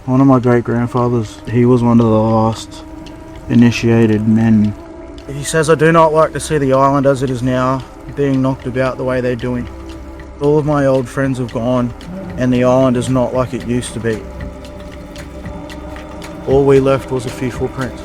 One of my great-grandfathers, he was one of the last initiated men. He says, I do not like to see the island as it is now, being knocked about the way they're doing. All of my old friends have gone, and the island is not like it used to be. All we left was a few footprints.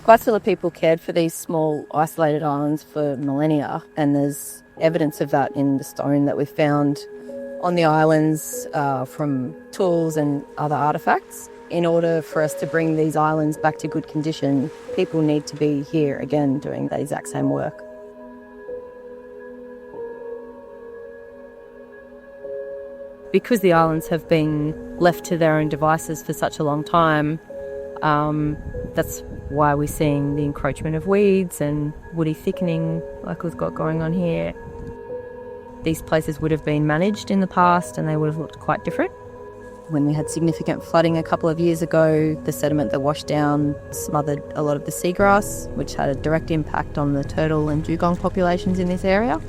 Butchulla people cared for these small isolated islands for millennia, and there's evidence of that in the stone that we've found on the islands from tools and other artefacts. In order for us to bring these islands back to good condition, people need to be here again doing the exact same work. Because the islands have been left to their own devices for such a long time, that's why we're seeing the encroachment of weeds and woody thickening like we've got going on here. These places would have been managed in the past and they would have looked quite different. When we had significant flooding a couple of years ago, the sediment that washed down smothered a lot of the seagrass, which had a direct impact on the turtle and dugong populations in this area.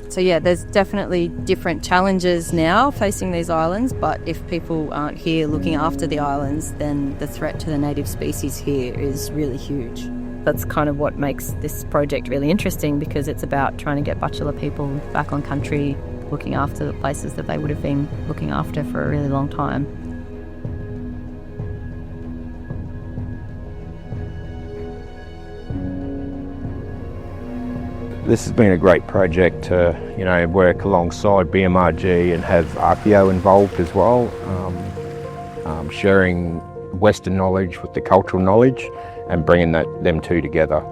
So yeah, there's definitely different challenges now facing these islands, but if people aren't here looking after the islands, then the threat to the native species here is really huge. That's kind of what makes this project really interesting, because it's about trying to get Butchulla people back on country, looking after the places that they would have been looking after for a really long time. This has been a great project to, work alongside BMRG and have Archeo involved as well, sharing Western knowledge with the cultural knowledge and bringing them two together.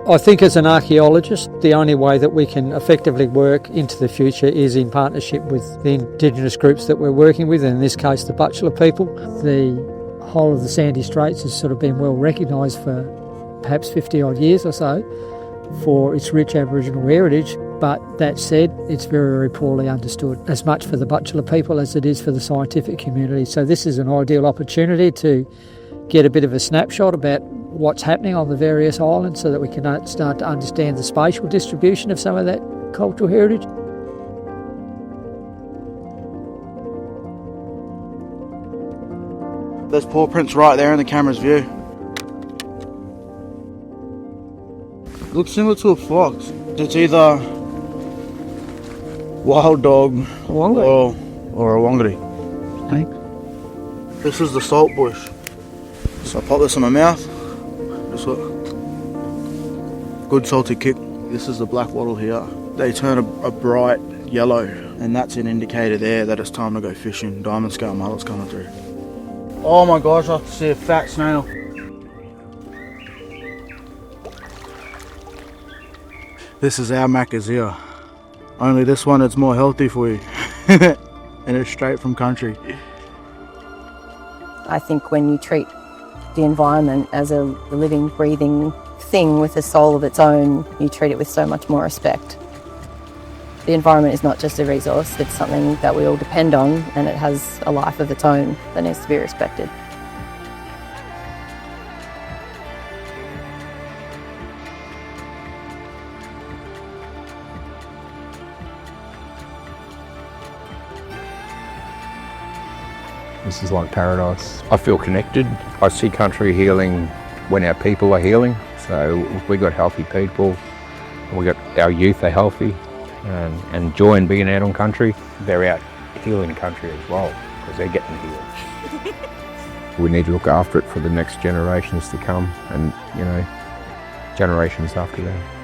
I think as an archaeologist, the only way that we can effectively work into the future is in partnership with the Indigenous groups that we're working with, and in this case the Butchulla people. The whole of the Sandy Straits has sort of been well recognised for perhaps 50 odd years or so for its rich Aboriginal heritage, but that said, it's very, very poorly understood, as much for the Butchulla people as it is for the scientific community. So this is an ideal opportunity to get a bit of a snapshot about what's happening on the various islands so that we can start to understand the spatial distribution of some of that cultural heritage. There's paw prints right there in the camera's view. Looks similar to a fox. It's either wild dog or a wangari. Okay. This is the salt bush. So I pop this in my mouth. Just look. Good salty kick. This is the black wattle here. They turn a bright yellow, and that's an indicator there that it's time to go fishing. Diamond scale mullet's coming through. Oh my gosh, I see a fat snail. This is our macca's here. Only this one, it's more healthy for you. And it's straight from country. I think when you treat the environment as a living, breathing thing with a soul of its own, you treat it with so much more respect. The environment is not just a resource, it's something that we all depend on, and it has a life of its own that needs to be respected. This is like paradise. I feel connected. I see country healing when our people are healing. So if we got healthy people, we got our youth are healthy and enjoying being out on country, they're out healing country as well because they're getting healed. We need to look after it for the next generations to come and, generations after that.